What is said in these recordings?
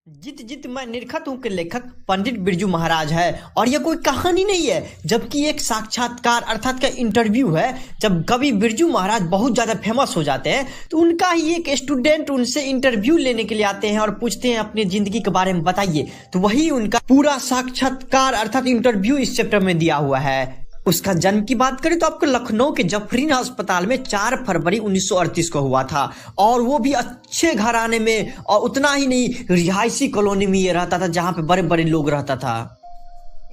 जित जित मैं निरखत हूँ के लेखक पंडित बिरजू महाराज है। और यह कोई कहानी नहीं है, जबकि एक साक्षात्कार अर्थात का इंटरव्यू है। जब कवि बिरजू महाराज बहुत ज्यादा फेमस हो जाते हैं तो उनका ही एक स्टूडेंट उनसे इंटरव्यू लेने के लिए आते हैं और पूछते हैं अपनी जिंदगी के बारे में बताइए। तो वही उनका पूरा साक्षात्कार अर्थात इंटरव्यू इस चैप्टर में दिया हुआ है। उसका जन्म की बात करें तो आपको लखनऊ के जफरीन अस्पताल में 4 फरवरी 1938 को हुआ था, और वो भी अच्छे घराने में। और उतना ही नहीं, रिहायशी कॉलोनी में ये रहता था जहां पे बड़े बड़े लोग रहता था।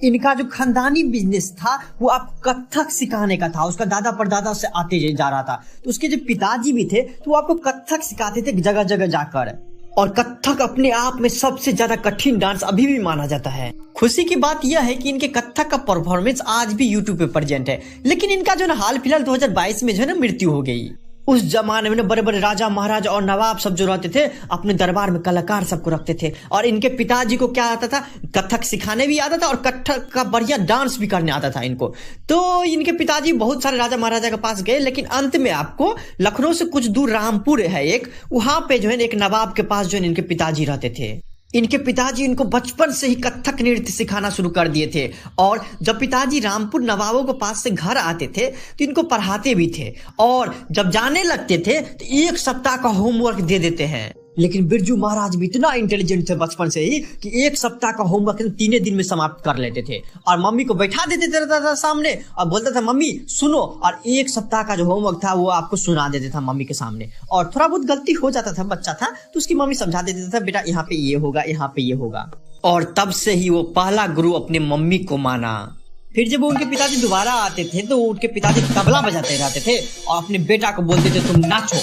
इनका जो खानदानी बिजनेस था वो आप कथक सिखाने का था, उसका दादा परदादा से आते जा रहा था। तो उसके जो पिताजी भी थे तो वो आपको कथक सिखाते थे जगह जगह जाकर। और कथक अपने आप में सबसे ज्यादा कठिन डांस अभी भी माना जाता है। खुशी की बात यह है कि इनके कथक का परफॉर्मेंस आज भी यूट्यूब पे प्रेजेंट है। लेकिन इनका जो है हाल फिलहाल 2022 में जो है ना मृत्यु हो गई। उस जमाने में बड़े बड़े राजा महाराजा और नवाब सब जो रहते थे अपने दरबार में कलाकार सबको रखते थे। और इनके पिताजी को क्या आता था, कथक सिखाने भी आता था और कथक का बढ़िया डांस भी करने आता था इनको। तो इनके पिताजी बहुत सारे राजा महाराजा के पास गए, लेकिन अंत में आपको लखनऊ से कुछ दूर रामपुर है एक, वहां पे जो है एक नवाब के पास जो है इनके पिताजी रहते थे। इनके पिताजी इनको बचपन से ही कथक नृत्य सिखाना शुरू कर दिए थे। और जब पिताजी रामपुर नवाबों के पास से घर आते थे तो इनको पढ़ाते भी थे। और जब जाने लगते थे तो 1 सप्ताह का होमवर्क दे देते हैं। लेकिन बिरजू महाराज भी इतना इंटेलिजेंट थे बचपन से ही कि 1 सप्ताह का होमवर्क 3 दिन में समाप्त कर लेते थे। और मम्मी को बैठा देते थे सामने और बोलता था मम्मी सुनो, और 1 सप्ताह का जो होमवर्क था वो आपको सुना देते था मम्मी के सामने। और थोड़ा बहुत गलती हो जाता था, बच्चा था तो उसकी मम्मी समझा देते था बेटा यहाँ पे ये होगा, यहाँ पे ये होगा। और तब से ही वो पहला गुरु अपने मम्मी को माना। फिर जब उनके पिताजी दोबारा आते थे तो उनके पिताजी तबला बजाते रहते थे और अपने बेटा को बोलते थे तुम नाचो।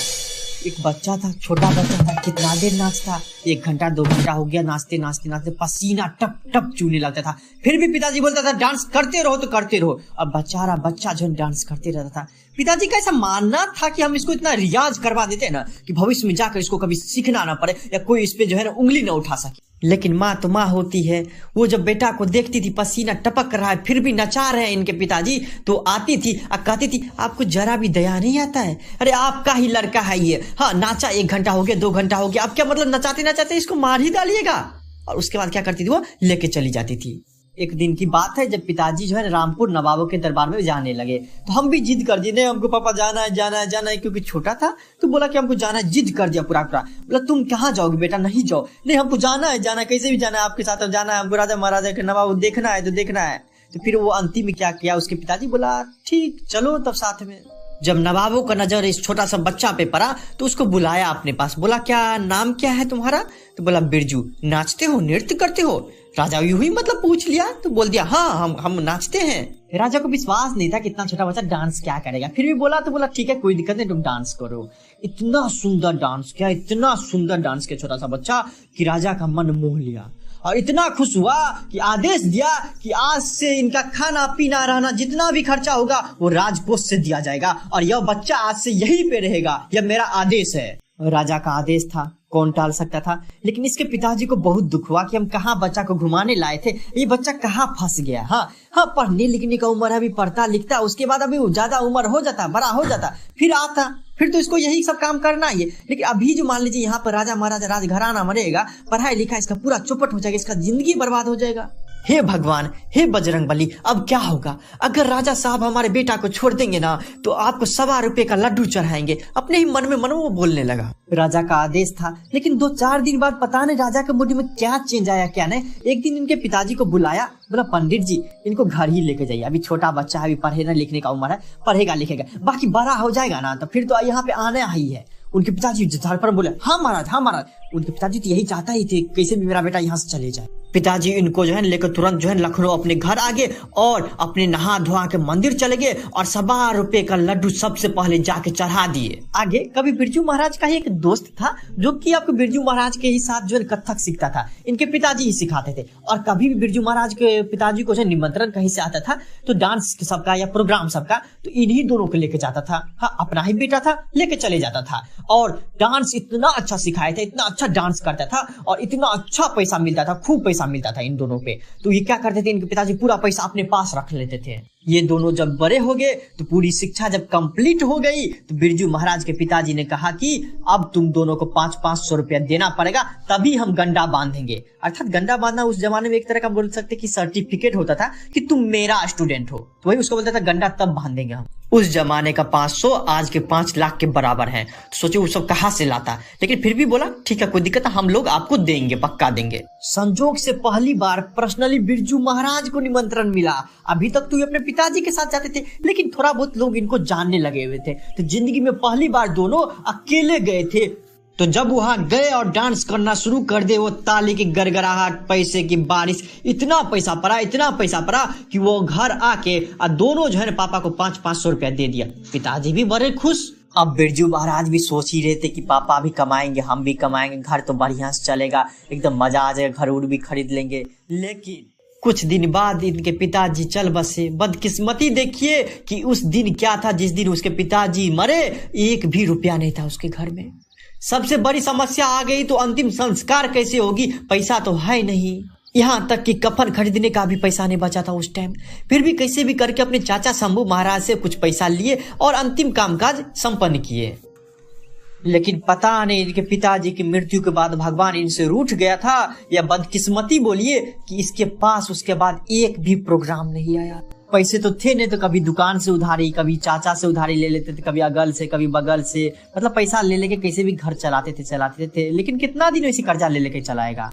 एक बच्चा था, छोटा बच्चा था, कितना देर नाचता, 1 घंटा 2 घंटा हो गया नाचते नाचते नाचते पसीना टप टप चूने लगता था। फिर भी पिताजी बोलता था डांस करते रहो तो करते रहो। अब बेचारा बच्चा जो डांस करते रहता था। पिताजी का ऐसा मानना था कि हम इसको इतना रियाज करवा देते हैं ना कि भविष्य में जाकर इसको कभी सीखना ना पड़े या कोई इस पे जो है ना उंगली ना उठा सके। लेकिन माँ तो माँ होती है, वो जब बेटा को देखती थी पसीना टपक रहा है फिर भी नचा रहे हैं इनके पिताजी, तो आती थी और कहती थी आपको जरा भी दया नहीं आता है, अरे आपका ही लड़का है ये, हाँ नाचा 1 घंटा हो गया 2 घंटा हो गया, अब क्या मतलब नचाते नचाते इसको मार ही डालिएगा। और उसके बाद क्या करती थी, वो लेके चली जाती थी। एक दिन की बात है जब पिताजी जो है रामपुर नवाबों के दरबार में जाने लगे तो हम भी जिद कर दिए, नहीं हमको पापा जाना है जाना है जाना है, क्योंकि छोटा था तो बोला कि हमको जाना है, जिद कर दिया पूरा। बोला तुम कहाँ जाओगे बेटा, नहीं जाओ, नहीं हमको जाना है जाना है, कैसे भी जाना है आपके साथ जाना है, हमको राजा महाराजा के नवाब देखना है तो देखना है। तो फिर वो अंतिम में क्या किया, उसके पिताजी बोला ठीक चलो तब साथ में। जब नवाबों का नजर इस छोटा सा बच्चा पे पड़ा तो उसको बुलाया अपने पास, बोला क्या नाम क्या है तुम्हारा, तो बोला बिरजू। नाचते हो नृत्य करते हो, राजा यूं ही मतलब पूछ लिया तो बोल दिया हाँ हम नाचते हैं। राजा को विश्वास नहीं था कि इतना छोटा बच्चा डांस क्या करेगा, फिर भी बोला तो बोला ठीक है कोई दिक्कत नहीं तुम डांस करो। इतना सुंदर डांस किया, इतना सुंदर डांस किया छोटा सा बच्चा कि राजा का मन मोह लिया। और इतना खुश हुआ कि आदेश दिया कि आज से इनका खाना पीना रहना जितना भी खर्चा होगा वो राजकोष से दिया जाएगा और यह बच्चा आज से यहीं पे रहेगा, यह मेरा आदेश है। राजा का आदेश था, कौन टाल सकता था। लेकिन इसके पिताजी को बहुत दुख हुआ कि हम कहाँ बच्चा को घुमाने लाए थे, ये बच्चा कहाँ फंस गया। हाँ पढ़ने लिखने का उम्र है, अभी पढ़ता लिखता, उसके बाद अभी ज्यादा उम्र हो जाता, बड़ा हो जाता, फिर आता, फिर तो इसको यही सब काम करना ही है। लेकिन अभी जो मान लीजिए यहाँ पर राजा महाराजा राजघराना मरेगा, पढ़ाई लिखा इसका पूरा चौपट हो जाएगा, इसका जिंदगी बर्बाद हो जाएगा। हे भगवान, हे बजरंगबली, अब क्या होगा अगर राजा साहब हमारे बेटा को छोड़ देंगे ना तो आपको 1.25 रुपए का लड्डू चढ़ाएंगे। अपने ही मन में वो बोलने लगा। राजा का आदेश था, लेकिन 2-4 दिन बाद पता नहीं राजा के मूड में क्या चेंज आया क्या नहीं। एक दिन इनके पिताजी को बुलाया, बोला पंडित जी इनको घर ही लेके जाइए, अभी छोटा बच्चा है, अभी पढ़ने लिखने का उम्र है, पढ़ेगा लिखेगा, बाकी बड़ा हो जाएगा ना तो फिर तो यहाँ पे आने ही है। उनके पिताजी पर बोले हाँ महाराज हाँ महाराज। उनके पिताजी तो यही चाहता ही थे कैसे भी मेरा बेटा यहाँ से चले जाए। पिताजी इनको जो है लेकर तुरंत जो है लखनऊ अपने घर आ गए और अपने नहा धोआ के मंदिर चले गए और 1.25 रुपए का लड्डू सबसे पहले जाके चढ़ा दिए। आगे कभी बिरजू महाराज का ही एक दोस्त था जो कि आपको बिरजू महाराज के ही साथ जो है कथक सीखता था, इनके पिताजी ही सिखाते थे। और कभी भी बिरजू महाराज के पिताजी को जो निमंत्रण कहीं से आता था तो डांस सबका या प्रोग्राम सबका तो इन्हीं दोनों को लेके जाता था। हाँ अपना ही बेटा था, लेके चले जाता था। और डांस इतना अच्छा सिखाया था, इतना अच्छा डांस करता था और इतना अच्छा पैसा मिलता था, खूब पैसा मिलता था इन दोनों पे। तो ये क्या करते थे, इनके पिताजी पूरा पैसा अपने पास रख लेते थे। ये दोनों जब बड़े हो गए तो पूरी शिक्षा जब कंप्लीट हो गई तो बिरजू महाराज के पिताजी ने कहा कि अब तुम दोनों को 500-500 रुपया देना पड़ेगा, तभी हम गंडा बांधेंगे। अर्थात गंडा बांधना उस जमाने में एक तरह का बोल सकते कि सर्टिफिकेट होता था कि तुम मेरा स्टूडेंट हो, तो वही उसको बोलता था गंडा तब बांधेंगे हम। उस जमाने का 500 आज के 5 लाख के बराबर है। तो सोचो वो सब कहाँ से लाता, लेकिन फिर भी बोला ठीक है कोई दिक्कत है, हम लोग आपको देंगे, पक्का देंगे। संजोग से पहली बार पर्सनली बिरजू महाराज को निमंत्रण मिला। अभी तक तो ये अपने पिताजी के साथ जाते थे, लेकिन थोड़ा बहुत लोग इनको जानने लगे हुए थे, तो जिंदगी में पहली बार दोनों अकेले गए थे। तो जब वहां गए और डांस करना शुरू कर दे, वो ताली की गड़गड़ाहट, पैसे की बारिश, इतना पैसा पड़ा कि वो घर आके दोनों जो है पापा को 500-500 रुपया दे दिया। पिताजी भी बड़े खुश। अब बिरजू महाराज भी सोच ही रहे थे कि पापा भी कमाएंगे, हम भी कमाएंगे, घर तो बढ़िया से चलेगा, एकदम मजा आ जाएगा, घर उड़ भी खरीद लेंगे। लेकिन कुछ दिन बाद इनके पिताजी चल बसे। बदकिस्मती देखिए कि उस दिन क्या था, जिस दिन उसके पिताजी मरे 1 भी रुपया नहीं था उसके घर में। सबसे बड़ी समस्या आ गई तो अंतिम संस्कार कैसे होगी, पैसा तो है नहीं, यहाँ तक कि कफन खरीदने का भी पैसा नहीं बचा था उस टाइम। फिर भी कैसे भी करके अपने चाचा शंभू महाराज से कुछ पैसा लिए और अंतिम कामकाज संपन्न किए। लेकिन पता नहीं इनके पिताजी की मृत्यु के बाद भगवान इनसे रूठ गया था या बदकिस्मती बोलिए कि इसके पास उसके बाद एक भी प्रोग्राम नहीं आया। पैसे तो थे नहीं, तो कभी दुकान से उधारी, कभी चाचा से उधारी ले लेते थे, कभी अगल से, कभी बगल से, मतलब पैसा ले लेके कैसे भी घर चलाते थे। लेकिन कितना दिन ऐसी कर्जा ले लेके चलाएगा।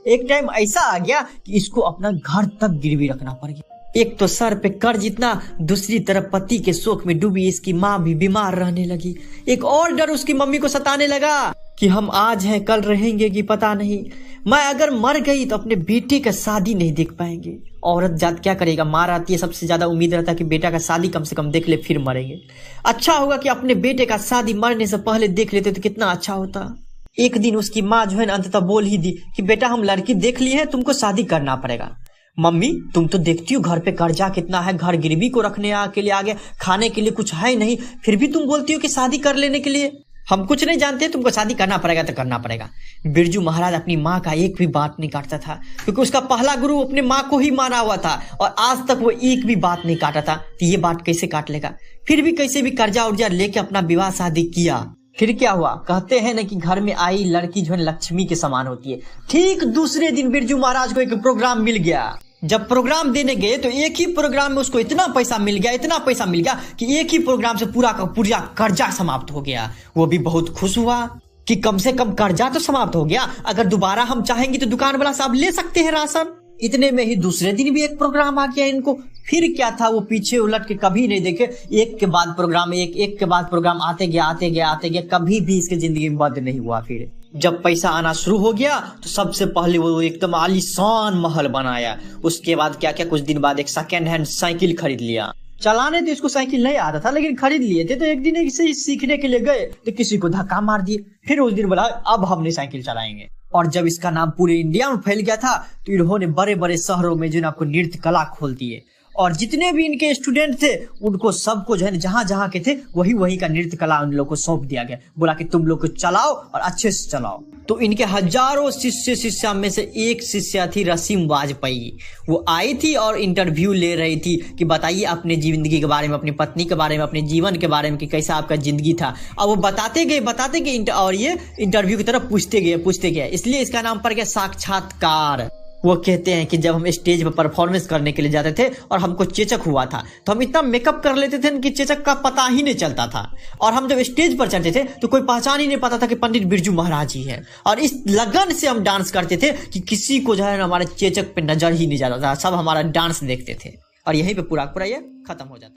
एक टाइम ऐसा आ गया कि इसको अपना घर तक गिरवी रखना पड़ गया। एक तो सर पे कर्ज इतना, दूसरी तरफ पति के शोक में डूबी इसकी माँ भी बीमार रहने लगी। एक और डर उसकी मम्मी को सताने लगा कि हम आज हैं कल रहेंगे कि पता नहीं, मैं अगर मर गई तो अपने बेटे का शादी नहीं देख पाएंगे। औरत जात क्या करेगा, माँ रहती है, सबसे ज्यादा उम्मीद रहता है कि बेटा का शादी कम से कम देख ले फिर मरेंगे। अच्छा होगा कि अपने बेटे का शादी मरने से पहले देख लेते तो कितना अच्छा होता। एक दिन उसकी माँ जो है ना अंततः बोल ही दी कि बेटा हम लड़की देख लिए हैं, तुमको शादी करना पड़ेगा। मम्मी तुम तो देखती हो घर पे कर्जा कितना है, घर गिरवी को रखने के लिए आ गया, खाने के लिए कुछ है नहीं, फिर भी तुम बोलती हो कि शादी कर लेने के लिए। हम कुछ नहीं जानते, तुमको शादी करना पड़ेगा तो करना पड़ेगा। बिरजू महाराज अपनी माँ का एक भी बात नहीं काटता था, क्योंकि उसका पहला गुरु अपने माँ को ही माना हुआ था और आज तक वो एक भी बात नहीं काटा था, तो ये बात कैसे काट लेगा। फिर भी कैसे भी कर्जा उर्जा लेके अपना विवाह शादी किया। फिर क्या हुआ, कहते हैं ना कि घर में आई लड़की जो है लक्ष्मी के समान होती है। ठीक दूसरे दिन बिरजू महाराज को एक प्रोग्राम मिल गया। जब प्रोग्राम देने गए तो एक ही प्रोग्राम में उसको इतना पैसा मिल गया कि एक ही प्रोग्राम से पूरा का पूरा कर्जा समाप्त हो गया। वो भी बहुत खुश हुआ कि कम से कम कर्जा तो समाप्त हो गया, अगर दोबारा हम चाहेंगे तो दुकान वाला साहब ले सकते हैं राशन। इतने में ही दूसरे दिन भी एक प्रोग्राम आ गया इनको। फिर क्या था, वो पीछे उलट के कभी नहीं देखे, एक के बाद प्रोग्राम, एक के बाद प्रोग्राम आते गया, कभी भी इसके जिंदगी में बंद नहीं हुआ। फिर जब पैसा आना शुरू हो गया तो सबसे पहले वो एकदम आलीशान महल बनाया। उसके बाद क्या कुछ दिन बाद एक सेकेंड हैंड साइकिल खरीद लिया। चलाने तो इसको साइकिल नहीं आता था, लेकिन खरीद लिए थे। तो एक दिन इसे सीखने के लिए गए तो किसी को धक्का मार दिए। फिर उस दिन बोला अब हमने साइकिल चलाएंगे। और जब इसका नाम पूरे इंडिया में फैल गया था तो इन्होंने बड़े बड़े शहरों में जो है आपको नृत्य कला खोल दिए, और जितने भी इनके स्टूडेंट थे उनको सबको जो है जहां के थे वही का नृत्य कला उन लोग को सौंप दिया गया। बोला कि तुम लोग को चलाओ और अच्छे से चलाओ। तो इनके हजारों शिष्य में से एक शिष्य थी रसीम वाजपेयी। वो आई थी और इंटरव्यू ले रही थी कि बताइए अपने जिंदगी के बारे में, अपनी पत्नी के बारे में, अपने जीवन के बारे में कि कैसा आपका जिंदगी था। और वो बताते गए और ये इंटरव्यू की तरफ पूछते गए, इसलिए इसका नाम पड़ गया साक्षात्कार। वो कहते हैं कि जब हम स्टेज पर परफॉर्मेंस करने के लिए जाते थे और हमको चेचक हुआ था तो हम इतना मेकअप कर लेते थे कि चेचक का पता ही नहीं चलता था, और हम जब स्टेज पर चढ़ते थे तो कोई पहचान ही नहीं पाता था कि पंडित बिरजू महाराज ही है। और इस लगन से हम डांस करते थे कि किसी को जो है हमारे चेचक पे नजर ही नहीं जाता था, सब हमारा डांस देखते थे। और यहीं पे पूरा ये खत्म हो जाता है।